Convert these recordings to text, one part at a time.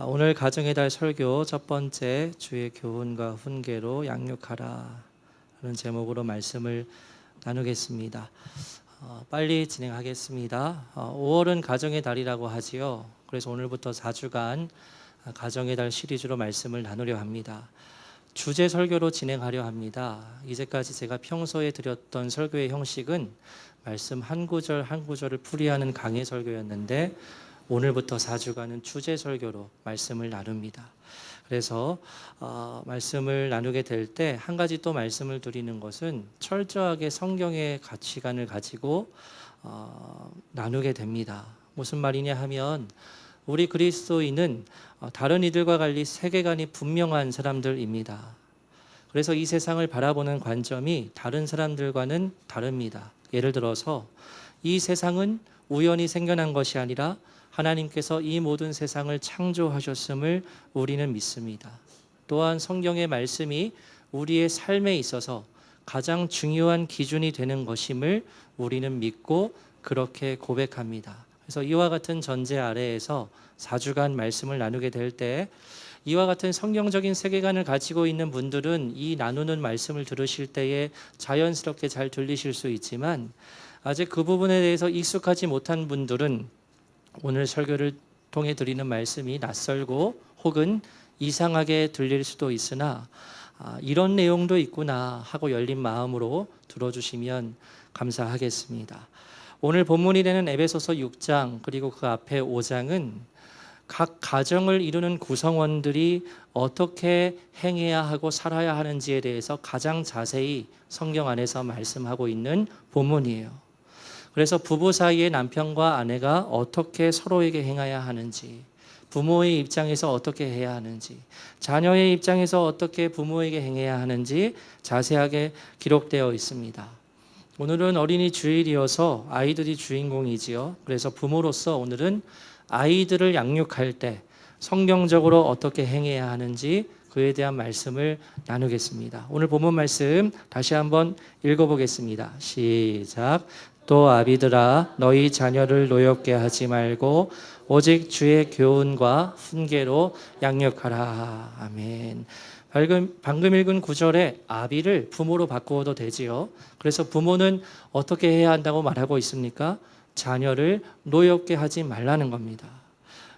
오늘 가정의 달 설교 첫 번째 주의 교훈과 훈계로 양육하라 라는 제목으로 말씀을 나누겠습니다. 빨리 진행하겠습니다. 5월은 가정의 달이라고 하지요. 그래서 오늘부터 4주간 가정의 달 시리즈로 말씀을 나누려 합니다. 주제 설교로 진행하려 합니다. 이제까지 제가 평소에 드렸던 설교의 형식은 말씀 한 구절 한 구절을 풀이하는 강해 설교였는데 오늘부터 4주간은 주제 설교로 말씀을 나눕니다. 그래서 말씀을 나누게 될 때 한 가지 또 말씀을 드리는 것은 철저하게 성경의 가치관을 가지고 나누게 됩니다. 무슨 말이냐 하면 우리 그리스도인은 다른 이들과 달리 세계관이 분명한 사람들입니다. 그래서 이 세상을 바라보는 관점이 다른 사람들과는 다릅니다. 예를 들어서 이 세상은 우연히 생겨난 것이 아니라 하나님께서 이 모든 세상을 창조하셨음을 우리는 믿습니다. 또한 성경의 말씀이 우리의 삶에 있어서 가장 중요한 기준이 되는 것임을 우리는 믿고 그렇게 고백합니다. 그래서 이와 같은 전제 아래에서 4주간 말씀을 나누게 될 때 이와 같은 성경적인 세계관을 가지고 있는 분들은 이 나누는 말씀을 들으실 때에 자연스럽게 잘 들리실 수 있지만 아직 그 부분에 대해서 익숙하지 못한 분들은 오늘 설교를 통해 드리는 말씀이 낯설고 혹은 이상하게 들릴 수도 있으나 이런 내용도 있구나 하고 열린 마음으로 들어주시면 감사하겠습니다. 오늘 본문이 되는 에베소서 6장 그리고 그 앞에 5장은 각 가정을 이루는 구성원들이 어떻게 행해야 하고 살아야 하는지에 대해서 가장 자세히 성경 안에서 말씀하고 있는 본문이에요. 그래서 부부 사이의 남편과 아내가 어떻게 서로에게 행해야 하는지, 부모의 입장에서 어떻게 해야 하는지, 자녀의 입장에서 어떻게 부모에게 행해야 하는지 자세하게 기록되어 있습니다. 오늘은 어린이 주일이어서 아이들이 주인공이지요. 그래서 부모로서 오늘은 아이들을 양육할 때 성경적으로 어떻게 행해야 하는지 그에 대한 말씀을 나누겠습니다. 오늘 본문 말씀 다시 한번 읽어보겠습니다. 시작. 또 아비들아 너희 자녀를 노엽게 하지 말고 오직 주의 교훈과 훈계로 양육하라. 아멘. 방금 읽은 구절에 아비를 부모로 바꾸어도 되지요. 그래서 부모는 어떻게 해야 한다고 말하고 있습니까? 자녀를 노엽게 하지 말라는 겁니다.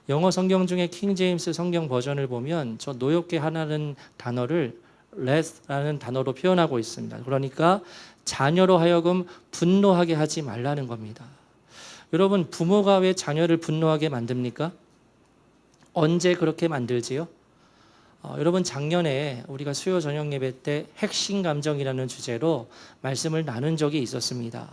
영어 성경 중에 킹 제임스 성경 버전을 보면 저 노엽게 하라는 단어를 let라는 단어로 표현하고 있습니다. 그러니까 자녀로 하여금 분노하게 하지 말라는 겁니다. 여러분, 부모가 왜 자녀를 분노하게 만듭니까? 언제 그렇게 만들지요? 여러분, 작년에 우리가 수요 저녁 예배 때 핵심 감정이라는 주제로 말씀을 나눈 적이 있었습니다.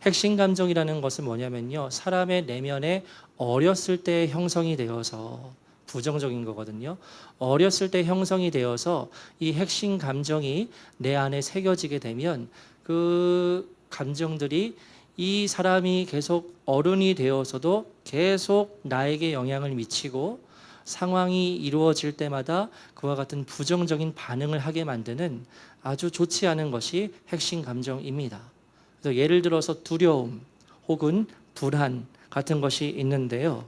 핵심 감정이라는 것은 뭐냐면요, 사람의 내면에 어렸을 때 형성이 되어서 부정적인 거거든요. 어렸을 때 형성이 되어서 이 핵심 감정이 내 안에 새겨지게 되면 그 감정들이 이 사람이 계속 어른이 되어서도 계속 나에게 영향을 미치고 상황이 이루어질 때마다 그와 같은 부정적인 반응을 하게 만드는 아주 좋지 않은 것이 핵심 감정입니다. 그래서 예를 들어서 두려움 혹은 불안 같은 것이 있는데요.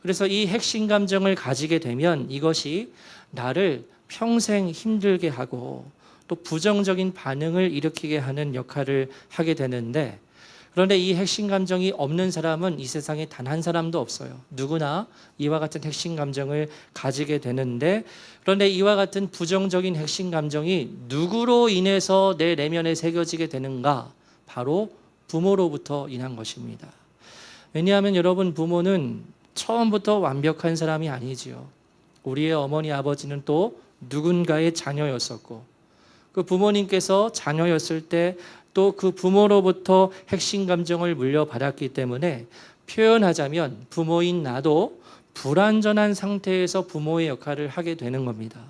그래서 이 핵심 감정을 가지게 되면 이것이 나를 평생 힘들게 하고 또 부정적인 반응을 일으키게 하는 역할을 하게 되는데, 그런데 이 핵심 감정이 없는 사람은 이 세상에 단 한 사람도 없어요. 누구나 이와 같은 핵심 감정을 가지게 되는데, 그런데 이와 같은 부정적인 핵심 감정이 누구로 인해서 내 내면에 새겨지게 되는가? 바로 부모로부터 인한 것입니다. 왜냐하면 여러분, 부모는 처음부터 완벽한 사람이 아니지요. 우리의 어머니 아버지는 또 누군가의 자녀였었고 그 부모님께서 자녀였을 때 또 그 부모로부터 핵심 감정을 물려받았기 때문에 표현하자면 부모인 나도 불완전한 상태에서 부모의 역할을 하게 되는 겁니다.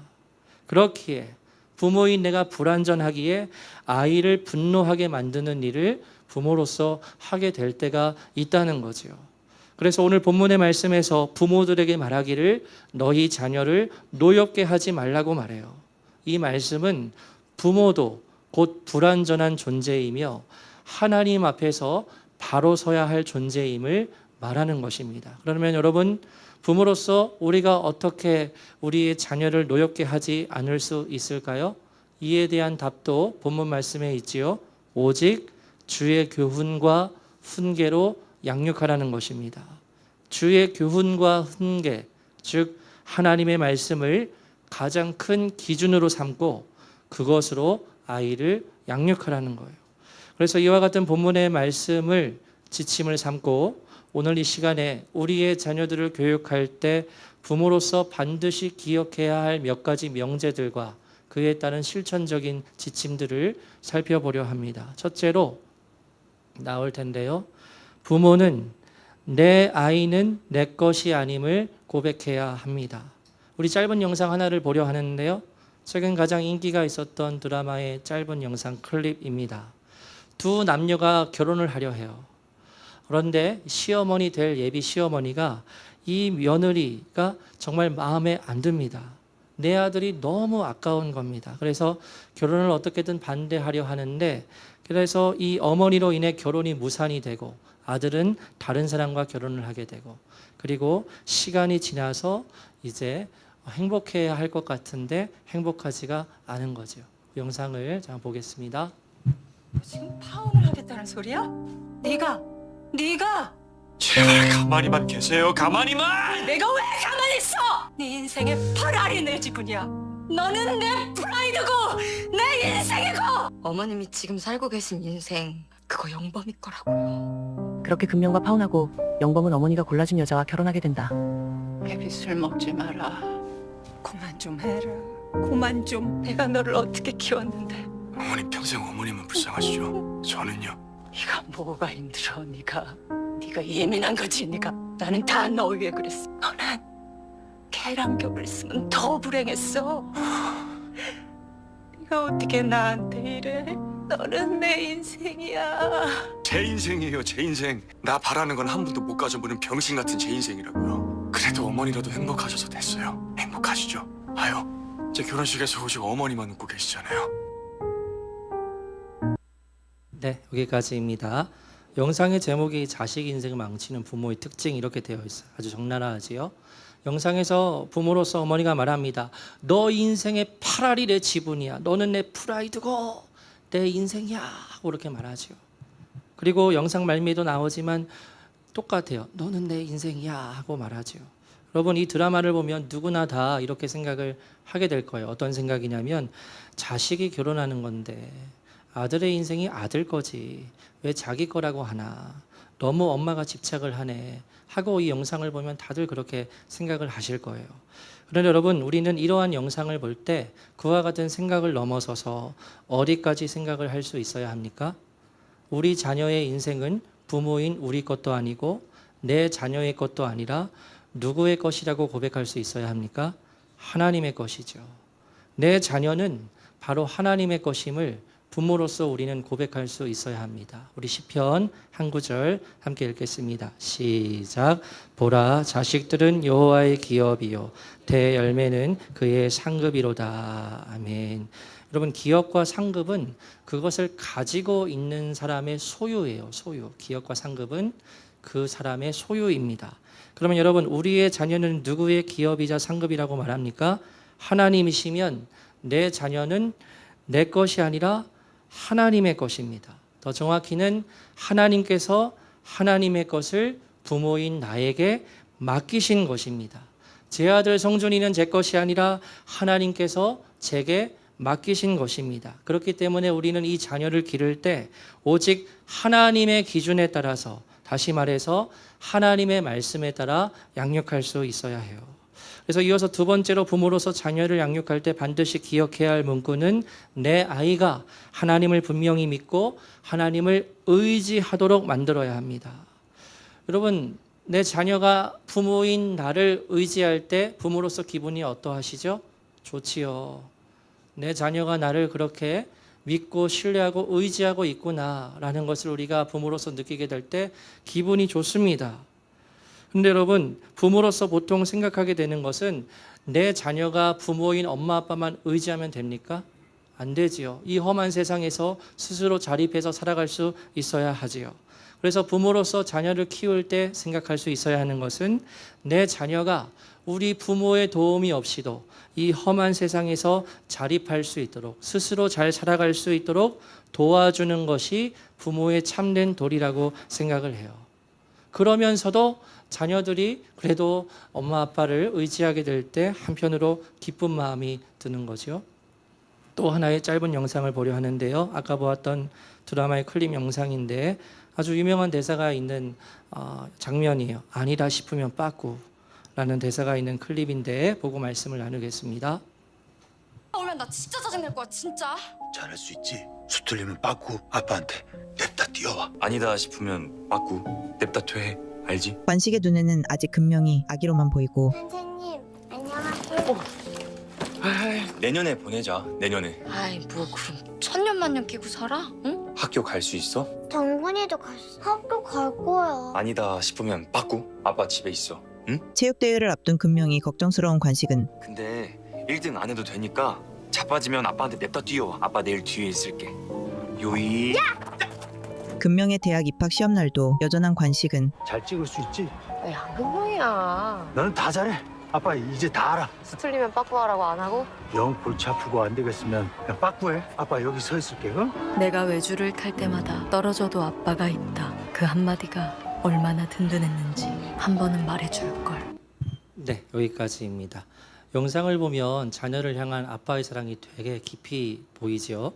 그렇기에 부모인 내가 불완전하기에 아이를 분노하게 만드는 일을 부모로서 하게 될 때가 있다는 거죠. 그래서 오늘 본문의 말씀에서 부모들에게 말하기를 너희 자녀를 노엽게 하지 말라고 말해요. 이 말씀은 부모도 곧 불완전한 존재이며 하나님 앞에서 바로 서야 할 존재임을 말하는 것입니다. 그러면 여러분, 부모로서 우리가 어떻게 우리의 자녀를 노엽게 하지 않을 수 있을까요? 이에 대한 답도 본문 말씀에 있지요. 오직 주의 교훈과 훈계로 양육하라는 것입니다. 주의 교훈과 훈계, 즉 하나님의 말씀을 가장 큰 기준으로 삼고 그것으로 아이를 양육하라는 거예요. 그래서 이와 같은 본문의 말씀을 지침을 삼고 오늘 이 시간에 우리의 자녀들을 교육할 때 부모로서 반드시 기억해야 할 몇 가지 명제들과 그에 따른 실천적인 지침들을 살펴보려 합니다. 첫째로 나올 텐데요. 부모는 내 아이는 내 것이 아님을 고백해야 합니다. 우리 짧은 영상 하나를 보려 하는데요. 최근 가장 인기가 있었던 드라마의 짧은 영상 클립입니다. 두 남녀가 결혼을 하려 해요. 그런데 시어머니 될 예비 시어머니가 이 며느리가 정말 마음에 안 듭니다. 내 아들이 너무 아까운 겁니다. 그래서 결혼을 어떻게든 반대하려 하는데 그래서 이 어머니로 인해 결혼이 무산이 되고 아들은 다른 사람과 결혼을 하게 되고 그리고 시간이 지나서 이제 행복해야 할 것 같은데 행복하지가 않은 거죠. 영상을 잠깐 보겠습니다. 지금 파혼을 하겠다는 소리야? 네가 제발 가만히만 계세요. 가만히만. 내가 왜 가만히 있어? 네 인생의 파라리 내 지분이야. 너는 내 프라이드고 내 인생이고. 어머님이 지금 살고 계신 인생 그거 영범이 거라고요. 그렇게 금명과 파혼하고 영범은 어머니가 골라준 여자와 결혼하게 된다. 애비 술 먹지 마라. 그만 좀 해라. 그만 좀. 내가 너를 어떻게 키웠는데. 어머니 평생 어머님은 불쌍하시죠? 저는요. 네가 뭐가 힘들어? 네가 예민한 거지. 나는 다 너 위해 그랬어. 너는 계란겹을 쓰면 더 불행했어. 네가 어떻게 나한테 이래? 너는 내 인생이야. 제 인생이에요. 제 인생. 나 바라는 건 한 번도 못 가져보는 병신 같은 제 인생이라고요. 그래도 어머니라도 행복하셔서 됐어요. 행복하시죠? 아유, 제 결혼식에서 오직 어머니만 웃고 계시잖아요. 네, 여기까지입니다. 영상의 제목이 자식 인생을 망치는 부모의 특징 이렇게 되어 있어요. 아주 적나라하지요. 영상에서 부모로서 어머니가 말합니다. 너 인생의 파라리 내 지분이야. 너는 내 프라이드고 내 인생이야 하고 그렇게 말하죠. 그리고 영상 말미에도 나오지만 똑같아요. 너는 내 인생이야 하고 말하죠. 여러분 이 드라마를 보면 누구나 다 이렇게 생각을 하게 될 거예요. 어떤 생각이냐면 자식이 결혼하는 건데 아들의 인생이 아들 거지 왜 자기 거라고 하나 너무 엄마가 집착을 하네 하고 이 영상을 보면 다들 그렇게 생각을 하실 거예요. 그런데 여러분 우리는 이러한 영상을 볼 때 그와 같은 생각을 넘어서서 어디까지 생각을 할 수 있어야 합니까? 우리 자녀의 인생은 부모인 우리 것도 아니고 내 자녀의 것도 아니라 누구의 것이라고 고백할 수 있어야 합니까? 하나님의 것이죠. 내 자녀는 바로 하나님의 것임을 부모로서 우리는 고백할 수 있어야 합니다. 우리 시편 한 구절 함께 읽겠습니다. 시작. 보라 자식들은 여호와의 기업이요 대열매는 그의 상급이로다. 아멘. 여러분 기업과 상급은 그것을 가지고 있는 사람의 소유예요. 소유. 기업과 상급은 그 사람의 소유입니다. 그러면 여러분 우리의 자녀는 누구의 기업이자 상급이라고 말합니까? 하나님이시면 내 자녀는 내 것이 아니라 하나님의 것입니다. 더 정확히는 하나님께서 하나님의 것을 부모인 나에게 맡기신 것입니다. 제 아들 성준이는 제 것이 아니라 하나님께서 제게 맡기신 것입니다. 그렇기 때문에 우리는 이 자녀를 기를 때 오직 하나님의 기준에 따라서 다시 말해서 하나님의 말씀에 따라 양육할 수 있어야 해요. 그래서 이어서 두 번째로 부모로서 자녀를 양육할 때 반드시 기억해야 할 문구는 내 아이가 하나님을 분명히 믿고 하나님을 의지하도록 만들어야 합니다. 여러분 내 자녀가 부모인 나를 의지할 때 부모로서 기분이 어떠하시죠? 좋지요. 내 자녀가 나를 그렇게 믿고 신뢰하고 의지하고 있구나라는 것을 우리가 부모로서 느끼게 될 때 기분이 좋습니다. 근데 여러분 부모로서 보통 생각하게 되는 것은 내 자녀가 부모인 엄마 아빠만 의지하면 됩니까? 안 되지요. 이 험한 세상에서 스스로 자립해서 살아갈 수 있어야 하지요. 그래서 부모로서 자녀를 키울 때 생각할 수 있어야 하는 것은 내 자녀가 우리 부모의 도움이 없이도 이 험한 세상에서 자립할 수 있도록 스스로 잘 살아갈 수 있도록 도와주는 것이 부모의 참된 도리라고 생각을 해요. 그러면서도 자녀들이 그래도 엄마 아빠를 의지하게 될 때 한편으로 기쁜 마음이 드는 거죠. 또 하나의 짧은 영상을 보려 하는데요. 아까 보았던 드라마의 클립 영상인데 아주 유명한 대사가 있는 장면이에요. 아니다 싶으면 빠꾸라는 대사가 있는 클립인데 보고 말씀을 나누겠습니다. 오면 나 진짜 짜증낼 거야 진짜. 잘할 수 있지. 수 틀리면 빠꾸 아빠한테 냅다 뛰어와. 아니다 싶으면 빠꾸 냅다 퇴해. 알지? 관식의 눈에는 아직 금명이 아기로만 보이고 선생님, 안녕하세요. 내년에 보내자. 내년에. 아이 뭐 그럼 천년만년 끼고 살아? 응? 학교 갈 수 있어? 정근이도 갔어. 학교 갈 거야. 아니다 싶으면 빠꾸 아빠 집에 있어. 응? 체육대회를 앞둔 금명이 걱정스러운 관식은 근데 1등 안 해도 되니까 자빠지면 아빠한테 냅다 뛰어와. 아빠 내일 뒤에 있을게. 요이. 금명의 대학 입학 시험 날도 여전한 관식은 잘 찍을 수 있지. 양금명이야. 너는 다 잘해. 아빠 이제 다 알아. 수틀리면 빠꾸하라고 안 하고? 영 골치 아프고 안 되겠으면 그냥 빠꾸해. 아빠 여기 서 있을게. 응? 내가 외주를 탈 때마다 떨어져도 아빠가 있다. 그 한마디가 얼마나 든든했는지 한 번은 말해줄걸. 네, 여기까지입니다. 영상을 보면 자녀를 향한 아빠의 사랑이 되게 깊이 보이죠.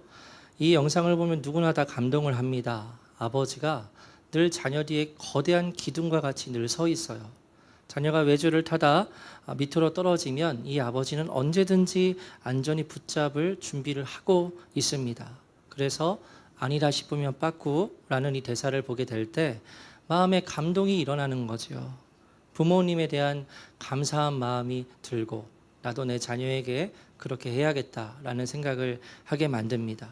이 영상을 보면 누구나 다 감동을 합니다. 아버지가 늘 자녀 뒤에 거대한 기둥과 같이 늘 서 있어요. 자녀가 외주를 타다 밑으로 떨어지면 이 아버지는 언제든지 안전히 붙잡을 준비를 하고 있습니다. 그래서 아니다 싶으면 빠꾸라는 이 대사를 보게 될 때 마음에 감동이 일어나는 거죠. 부모님에 대한 감사한 마음이 들고 나도 내 자녀에게 그렇게 해야겠다라는 생각을 하게 만듭니다.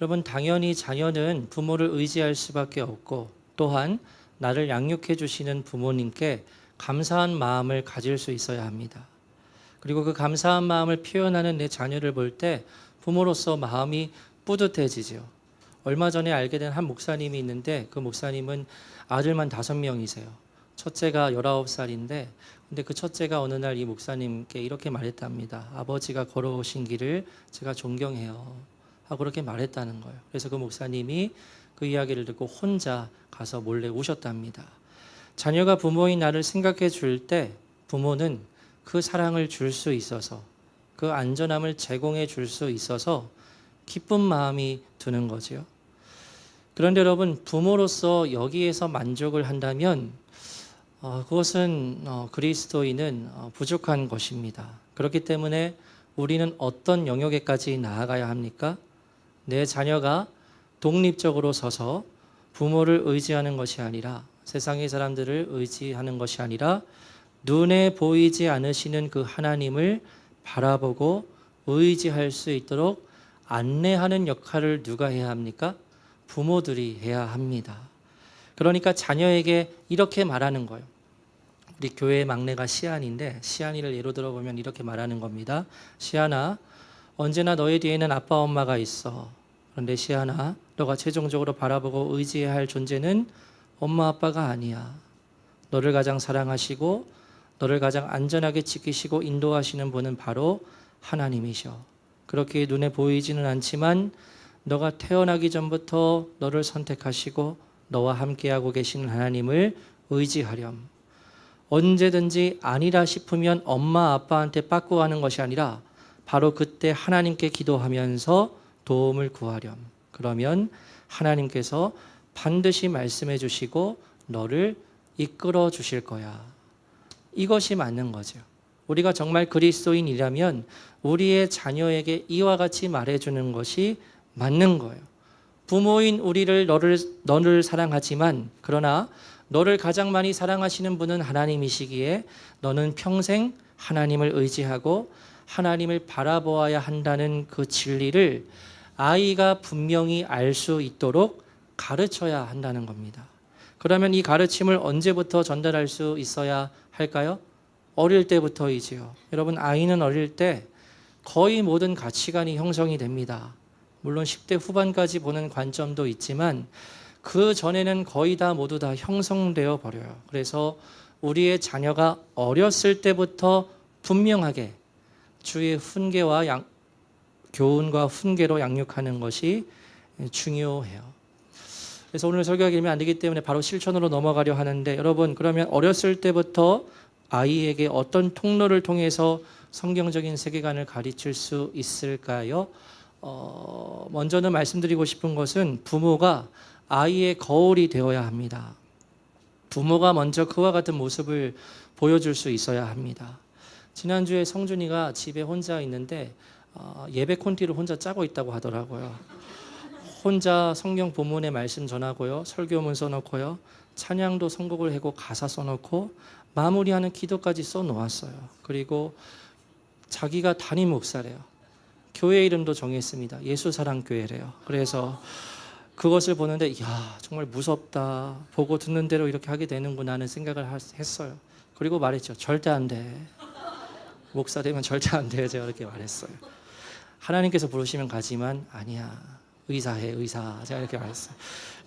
여러분, 당연히 자녀는 부모를 의지할 수밖에 없고 또한 나를 양육해 주시는 부모님께 감사한 마음을 가질 수 있어야 합니다. 그리고 그 감사한 마음을 표현하는 내 자녀를 볼 때 부모로서 마음이 뿌듯해지죠. 얼마 전에 알게 된 한 목사님이 있는데 그 목사님은 아들만 5명이세요. 첫째가 19살인데 근데 그 첫째가 어느 날 이 목사님께 이렇게 말했답니다. 아버지가 걸어오신 길을 제가 존경해요 하고 그렇게 말했다는 거예요. 그래서 그 목사님이 그 이야기를 듣고 혼자 가서 몰래 우셨답니다. 자녀가 부모인 나를 생각해 줄 때 부모는 그 사랑을 줄 수 있어서 그 안전함을 제공해 줄 수 있어서 기쁜 마음이 드는 거죠. 그런데 여러분, 부모로서 여기에서 만족을 한다면 그것은 그리스도인은 부족한 것입니다. 그렇기 때문에 우리는 어떤 영역에까지 나아가야 합니까? 내 자녀가 독립적으로 서서 부모를 의지하는 것이 아니라 세상의 사람들을 의지하는 것이 아니라 눈에 보이지 않으시는 그 하나님을 바라보고 의지할 수 있도록 안내하는 역할을 누가 해야 합니까? 부모들이 해야 합니다. 그러니까 자녀에게 이렇게 말하는 거예요. 우리 교회의 막내가 시안인데 시안이를 예로 들어보면 이렇게 말하는 겁니다. 시안아, 언제나 너의 뒤에는 아빠 엄마가 있어. 그런데 시안아, 너가 최종적으로 바라보고 의지해야 할 존재는 엄마 아빠가 아니야. 너를 가장 사랑하시고 너를 가장 안전하게 지키시고 인도하시는 분은 바로 하나님이셔. 그렇게 눈에 보이지는 않지만 너가 태어나기 전부터 너를 선택하시고 너와 함께하고 계시는 하나님을 의지하렴. 언제든지 아니라 싶으면 엄마 아빠한테 빠꾸하는 것이 아니라 바로 그때 하나님께 기도하면서 도움을 구하렴. 그러면 하나님께서 반드시 말씀해 주시고 너를 이끌어 주실 거야. 이것이 맞는 거죠. 우리가 정말 그리스도인이라면 우리의 자녀에게 이와 같이 말해주는 것이 맞는 거예요. 부모인 우리를 너를 사랑하지만 그러나 너를 가장 많이 사랑하시는 분은 하나님이시기에 너는 평생 하나님을 의지하고 하나님을 바라보아야 한다는 그 진리를 아이가 분명히 알 수 있도록 가르쳐야 한다는 겁니다. 그러면 이 가르침을 언제부터 전달할 수 있어야 할까요? 어릴 때부터이지요. 여러분, 아이는 어릴 때 거의 모든 가치관이 형성이 됩니다. 물론 10대 후반까지 보는 관점도 있지만 그 전에는 거의 다 모두 다 형성되어 버려요. 그래서 우리의 자녀가 어렸을 때부터 분명하게 주의 훈계와 교훈과 훈계로 양육하는 것이 중요해요. 그래서 오늘 설교가 길면 안 되기 때문에 바로 실천으로 넘어가려 하는데, 여러분 그러면 어렸을 때부터 아이에게 어떤 통로를 통해서 성경적인 세계관을 가르칠 수 있을까요? 먼저는 말씀드리고 싶은 것은 부모가 아이의 거울이 되어야 합니다. 부모가 먼저 그와 같은 모습을 보여줄 수 있어야 합니다. 지난주에 성준이가 집에 혼자 있는데 예배 콘티를 혼자 짜고 있다고 하더라고요. 혼자 성경 본문의 말씀 전하고요, 설교문 써놓고요, 찬양도 선곡을 하고 가사 써놓고 마무리하는 기도까지 써놓았어요. 그리고 자기가 담임 목사래요. 교회 이름도 정했습니다. 예수사랑교회래요. 그래서 그것을 보는데 이야, 정말 무섭다. 보고 듣는 대로 이렇게 하게 되는구나 하는 생각을 했어요. 그리고 말했죠. 절대 안 돼. 목사 되면 절대 안 돼. 제가 이렇게 말했어요. 하나님께서 부르시면 가지만 아니야. 의사해, 의사. 제가 이렇게 말했어요.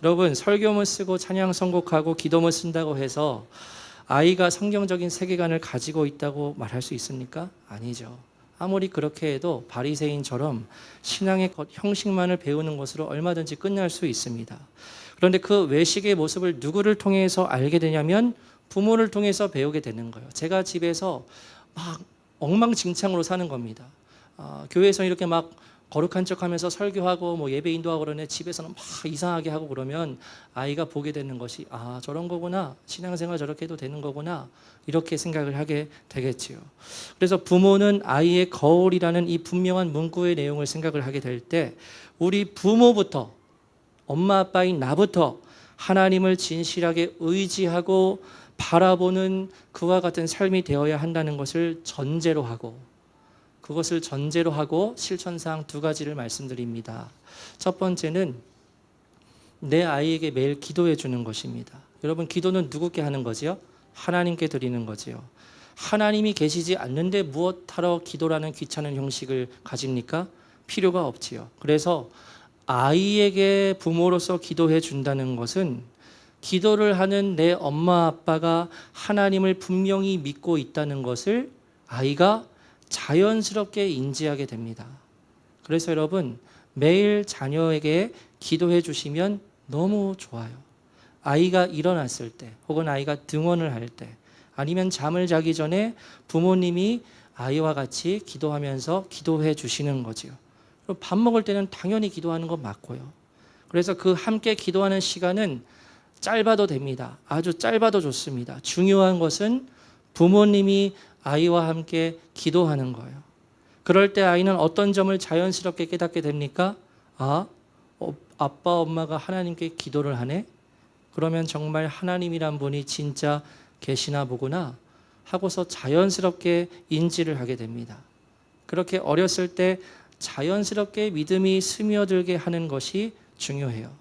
여러분, 설교문 쓰고 찬양 선곡하고 기도문 쓴다고 해서 아이가 성경적인 세계관을 가지고 있다고 말할 수 있습니까? 아니죠. 아무리 그렇게 해도 바리새인처럼 신앙의 형식만을 배우는 것으로 얼마든지 끝날 수 있습니다. 그런데 그 외식의 모습을 누구를 통해서 알게 되냐면 부모를 통해서 배우게 되는 거예요. 제가 집에서 막 엉망진창으로 사는 겁니다. 교회에서 이렇게 막 거룩한 척하면서 설교하고 뭐 예배 인도하고 그러네, 집에서는 막 이상하게 하고 그러면 아이가 보게 되는 것이 아, 저런 거구나, 신앙생활 저렇게 해도 되는 거구나, 이렇게 생각을 하게 되겠지요. 그래서 부모는 아이의 거울이라는 이 분명한 문구의 내용을 생각을 하게 될 때 우리 부모부터, 엄마 아빠인 나부터 하나님을 진실하게 의지하고 바라보는 그와 같은 삶이 되어야 한다는 것을 전제로 하고, 그것을 전제로 하고 실천사항 두 가지를 말씀드립니다. 첫 번째는 내 아이에게 매일 기도해 주는 것입니다. 여러분, 기도는 누구께 하는 거지요? 하나님께 드리는 거지요. 하나님이 계시지 않는데 무엇하러 기도라는 귀찮은 형식을 가집니까? 필요가 없지요. 그래서 아이에게 부모로서 기도해 준다는 것은 기도를 하는 내 엄마 아빠가 하나님을 분명히 믿고 있다는 것을 아이가 자연스럽게 인지하게 됩니다. 그래서 여러분, 매일 자녀에게 기도해 주시면 너무 좋아요. 아이가 일어났을 때, 혹은 아이가 등원을 할 때, 아니면 잠을 자기 전에 부모님이 아이와 같이 기도하면서 기도해 주시는 거지요. 그리고 밥 먹을 때는 당연히 기도하는 건 맞고요. 그래서 그 함께 기도하는 시간은 짧아도 됩니다. 아주 짧아도 좋습니다. 중요한 것은 부모님이 아이와 함께 기도하는 거예요. 그럴 때 아이는 어떤 점을 자연스럽게 깨닫게 됩니까? 아빠 엄마가 하나님께 기도를 하네? 그러면 정말 하나님이란 분이 진짜 계시나 보구나 하고서 자연스럽게 인지를 하게 됩니다. 그렇게 어렸을 때 자연스럽게 믿음이 스며들게 하는 것이 중요해요.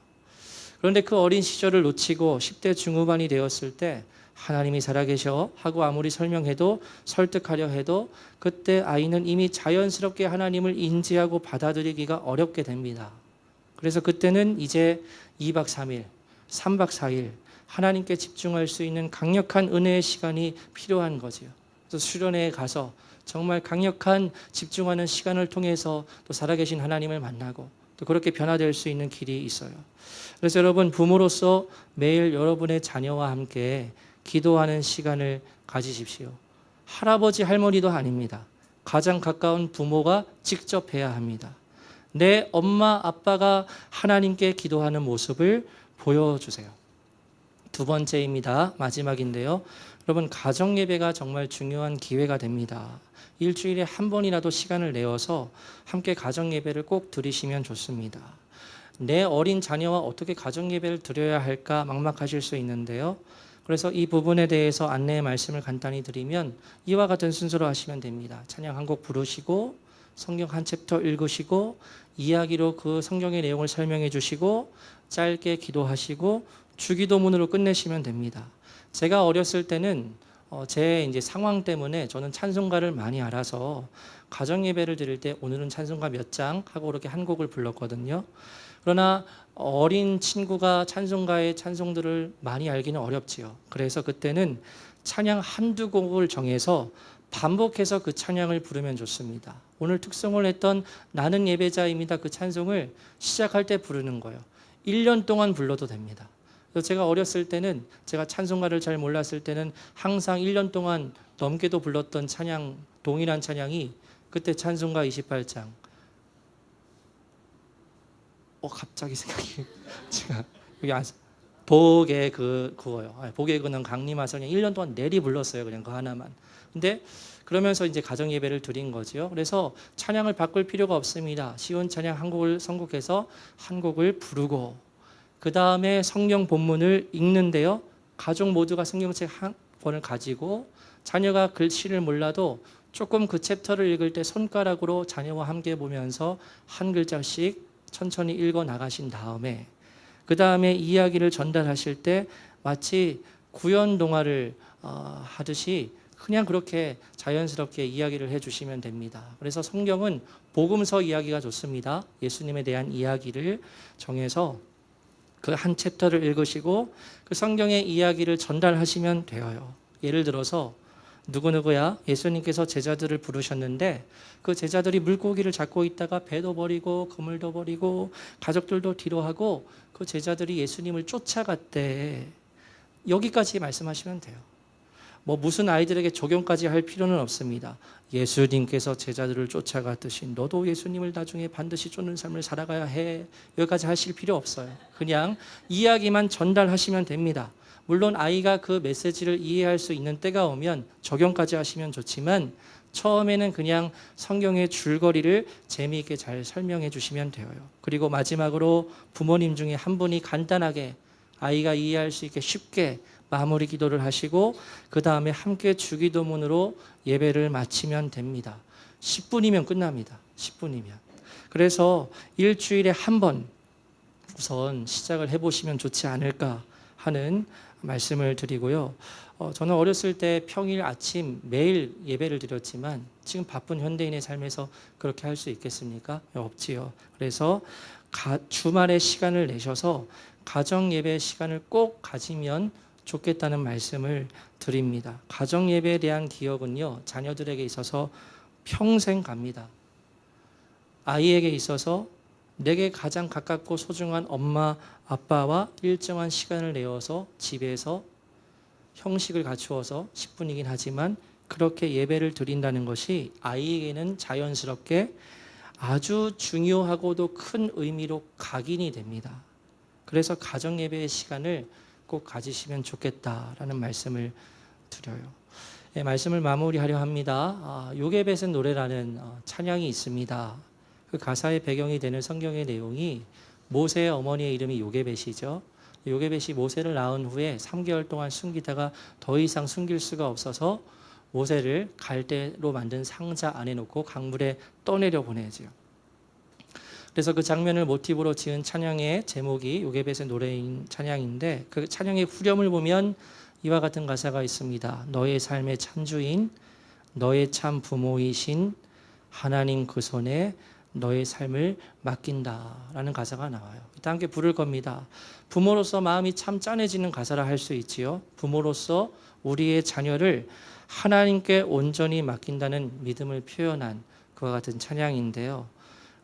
그런데 그 어린 시절을 놓치고 10대 중후반이 되었을 때 하나님이 살아계셔 하고 아무리 설명해도, 설득하려 해도 그때 아이는 이미 자연스럽게 하나님을 인지하고 받아들이기가 어렵게 됩니다. 그래서 그때는 이제 2박 3일, 3박 4일 하나님께 집중할 수 있는 강력한 은혜의 시간이 필요한 거지요. 그래서 수련회에 가서 정말 강력한 집중하는 시간을 통해서 또 살아계신 하나님을 만나고 또 그렇게 변화될 수 있는 길이 있어요. 그래서 여러분, 부모로서 매일 여러분의 자녀와 함께 기도하는 시간을 가지십시오. 할아버지 할머니도 아닙니다. 가장 가까운 부모가 직접 해야 합니다. 내 엄마 아빠가 하나님께 기도하는 모습을 보여주세요. 두 번째입니다. 마지막인데요. 여러분, 가정예배가 정말 중요한 기회가 됩니다. 일주일에 한 번이라도 시간을 내어서 함께 가정예배를 꼭 드리시면 좋습니다. 내 어린 자녀와 어떻게 가정예배를 드려야 할까 막막하실 수 있는데요. 그래서 이 부분에 대해서 안내의 말씀을 간단히 드리면 이와 같은 순서로 하시면 됩니다. 찬양 한 곡 부르시고 성경 한 챕터 읽으시고 이야기로 그 성경의 내용을 설명해 주시고 짧게 기도하시고 주기도문으로 끝내시면 됩니다. 제가 어렸을 때는 제 이제 상황 때문에 저는 찬송가를 많이 알아서 가정 예배를 드릴 때 오늘은 찬송가 몇 장 하고 이렇게 한 곡을 불렀거든요. 그러나 어린 친구가 찬송가의 찬송들을 많이 알기는 어렵지요. 그래서 그때는 찬양 한두 곡을 정해서 반복해서 그 찬양을 부르면 좋습니다. 오늘 특송을 했던 나는 예배자입니다. 그 찬송을 시작할 때 부르는 거예요. 1년 동안 불러도 됩니다. 그래서 제가 어렸을 때는, 제가 찬송가를 잘 몰랐을 때는 항상 1년 동안 넘게도 불렀던 찬양, 동일한 찬양이 그때 찬송가 28장. 갑자기 생각이 제가 여기 복의 그거요. 복의 그는 강림하서 그냥 1년 동안 내리 불렀어요. 그냥 그 하나만. 근데 그러면서 이제 가정 예배를 드린 거죠. 그래서 찬양을 바꿀 필요가 없습니다. 쉬운 찬양 한 곡을 선곡해서 한 곡을 부르고, 그 다음에 성경 본문을 읽는데요. 가족 모두가 성경책 한 권을 가지고 자녀가 글씨를 몰라도 조금 그 챕터를 읽을 때 손가락으로 자녀와 함께 보면서 한 글자씩 천천히 읽어 나가신 다음에, 그 다음에 이야기를 전달하실 때 마치 구연 동화를 하듯이 그냥 그렇게 자연스럽게 이야기를 해주시면 됩니다. 그래서 성경은 복음서 이야기가 좋습니다. 예수님에 대한 이야기를 정해서 그 한 챕터를 읽으시고 그 성경의 이야기를 전달하시면 되어요. 예를 들어서 누구누구야 예수님께서 제자들을 부르셨는데 그 제자들이 물고기를 잡고 있다가 배도 버리고 그물도 버리고 가족들도 뒤로 하고 그 제자들이 예수님을 쫓아갔대. 여기까지 말씀하시면 돼요. 뭐 무슨 아이들에게 적용까지 할 필요는 없습니다. 예수님께서 제자들을 쫓아갔듯이 너도 예수님을 나중에 반드시 쫓는 삶을 살아가야 해. 여기까지 하실 필요 없어요. 그냥 이야기만 전달하시면 됩니다. 물론 아이가 그 메시지를 이해할 수 있는 때가 오면 적용까지 하시면 좋지만 처음에는 그냥 성경의 줄거리를 재미있게 잘 설명해 주시면 돼요. 그리고 마지막으로 부모님 중에 한 분이 간단하게 아이가 이해할 수 있게 쉽게 마무리 기도를 하시고 그 다음에 함께 주기도문으로 예배를 마치면 됩니다. 10분이면 끝납니다. 10분이면. 그래서 일주일에 한 번 우선 시작을 해보시면 좋지 않을까 하는 말씀을 드리고요. 저는 어렸을 때 평일 아침 매일 예배를 드렸지만 지금 바쁜 현대인의 삶에서 그렇게 할 수 있겠습니까? 없지요. 그래서 주말에 시간을 내셔서 가정 예배 시간을 꼭 가지면 좋겠다는 말씀을 드립니다. 가정 예배에 대한 기억은요, 자녀들에게 있어서 평생 갑니다. 아이에게 있어서 내게 가장 가깝고 소중한 엄마, 아빠와 일정한 시간을 내어서 집에서 형식을 갖추어서 10분이긴 하지만 그렇게 예배를 드린다는 것이 아이에게는 자연스럽게 아주 중요하고도 큰 의미로 각인이 됩니다. 그래서 가정 예배의 시간을 꼭 가지시면 좋겠다라는 말씀을 드려요. 네, 말씀을 마무리하려 합니다. 요게벳의 노래라는 찬양이 있습니다. 그 가사의 배경이 되는 성경의 내용이 모세의 어머니의 이름이 요게벳이죠. 요게벳이 모세를 낳은 후에 3개월 동안 숨기다가 더 이상 숨길 수가 없어서 모세를 갈대로 만든 상자 안에 놓고 강물에 떠내려 보내죠. 그래서 그 장면을 모티브로 지은 찬양의 제목이 요게벳의 노래인 찬양인데 그 찬양의 후렴을 보면 이와 같은 가사가 있습니다. 너의 삶의 참주인, 너의 참 부모이신 하나님 그 손에 너의 삶을 맡긴다라는 가사가 나와요. 이따 함께 부를 겁니다. 부모로서 마음이 참 짠해지는 가사라 할 수 있지요. 부모로서 우리의 자녀를 하나님께 온전히 맡긴다는 믿음을 표현한 그와 같은 찬양인데요.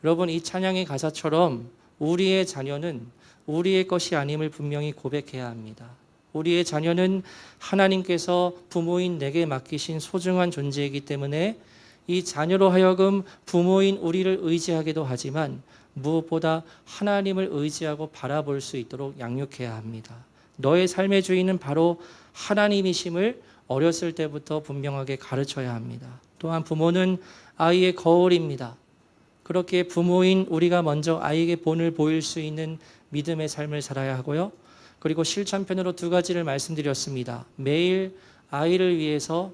여러분, 이 찬양의 가사처럼 우리의 자녀는 우리의 것이 아님을 분명히 고백해야 합니다. 우리의 자녀는 하나님께서 부모인 내게 맡기신 소중한 존재이기 때문에 이 자녀로 하여금 부모인 우리를 의지하기도 하지만 무엇보다 하나님을 의지하고 바라볼 수 있도록 양육해야 합니다. 너의 삶의 주인은 바로 하나님이심을 어렸을 때부터 분명하게 가르쳐야 합니다. 또한 부모는 아이의 거울입니다. 그렇게 부모인 우리가 먼저 아이에게 본을 보일 수 있는 믿음의 삶을 살아야 하고요. 그리고 실천편으로 2가지를 말씀드렸습니다. 매일 아이를 위해서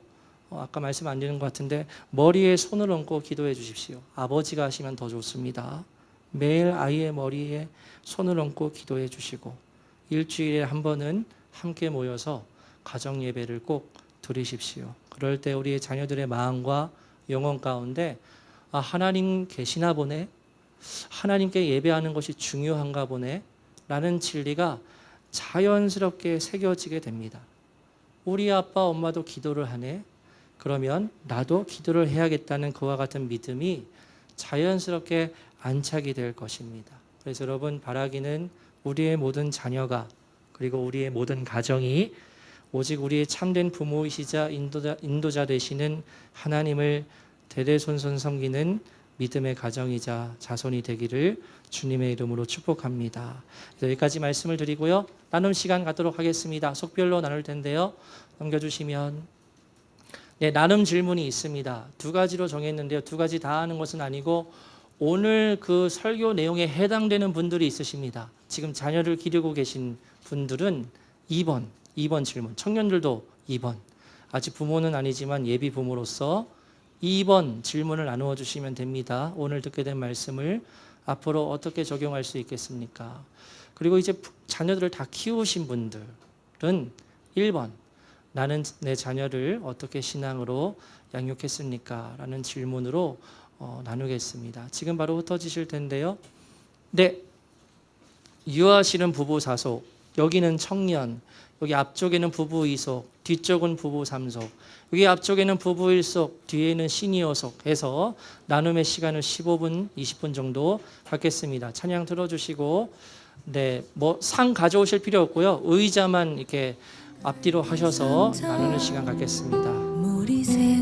아까 말씀 안 드린 것 같은데 머리에 손을 얹고 기도해 주십시오. 아버지가 하시면 더 좋습니다. 매일 아이의 머리에 손을 얹고 기도해 주시고 일주일에 한 번은 함께 모여서 가정 예배를 꼭 드리십시오. 그럴 때 우리의 자녀들의 마음과 영혼 가운데 하나님 계시나 보네. 하나님께 예배하는 것이 중요한가 보네 라는 진리가 자연스럽게 새겨지게 됩니다. 우리 아빠 엄마도 기도를 하네. 그러면 나도 기도를 해야겠다는 그와 같은 믿음이 자연스럽게 안착이 될 것입니다. 그래서 여러분, 바라기는 우리의 모든 자녀가, 그리고 우리의 모든 가정이 오직 우리의 참된 부모이시자 인도자 되시는 하나님을 대대손손 섬기는 믿음의 가정이자 자손이 되기를 주님의 이름으로 축복합니다. 여기까지 말씀을 드리고요. 나눔 시간 갖도록 하겠습니다. 속별로 나눌 텐데요. 넘겨주시면. 네, 나눔 질문이 있습니다. 2가지로 정했는데요. 2가지 다 하는 것은 아니고 오늘 그 설교 내용에 해당되는 분들이 있으십니다. 지금 자녀를 기르고 계신 분들은 2번 질문. 청년들도 2번. 아직 부모는 아니지만 예비 부모로서 2번 질문을 나누어 주시면 됩니다. 오늘 듣게 된 말씀을 앞으로 어떻게 적용할 수 있겠습니까? 그리고 이제 자녀들을 다 키우신 분들은 1번. 나는 내 자녀를 어떻게 신앙으로 양육했습니까? 라는 질문으로 나누겠습니다. 지금 바로 흩어지실 텐데요. 네, 유아실은 부부 4속, 여기는 청년, 여기 앞쪽에는 부부 2속, 뒤쪽은 부부 3속, 여기 앞쪽에는 부부 1속, 뒤에는 시니어속 해서 나눔의 시간을 15분, 20분 정도 갖겠습니다. 찬양 들어주시고, 네, 뭐 상 가져오실 필요 없고요. 의자만 이렇게 앞뒤로 하셔서 나누는 시간 갖겠습니다. 물이 새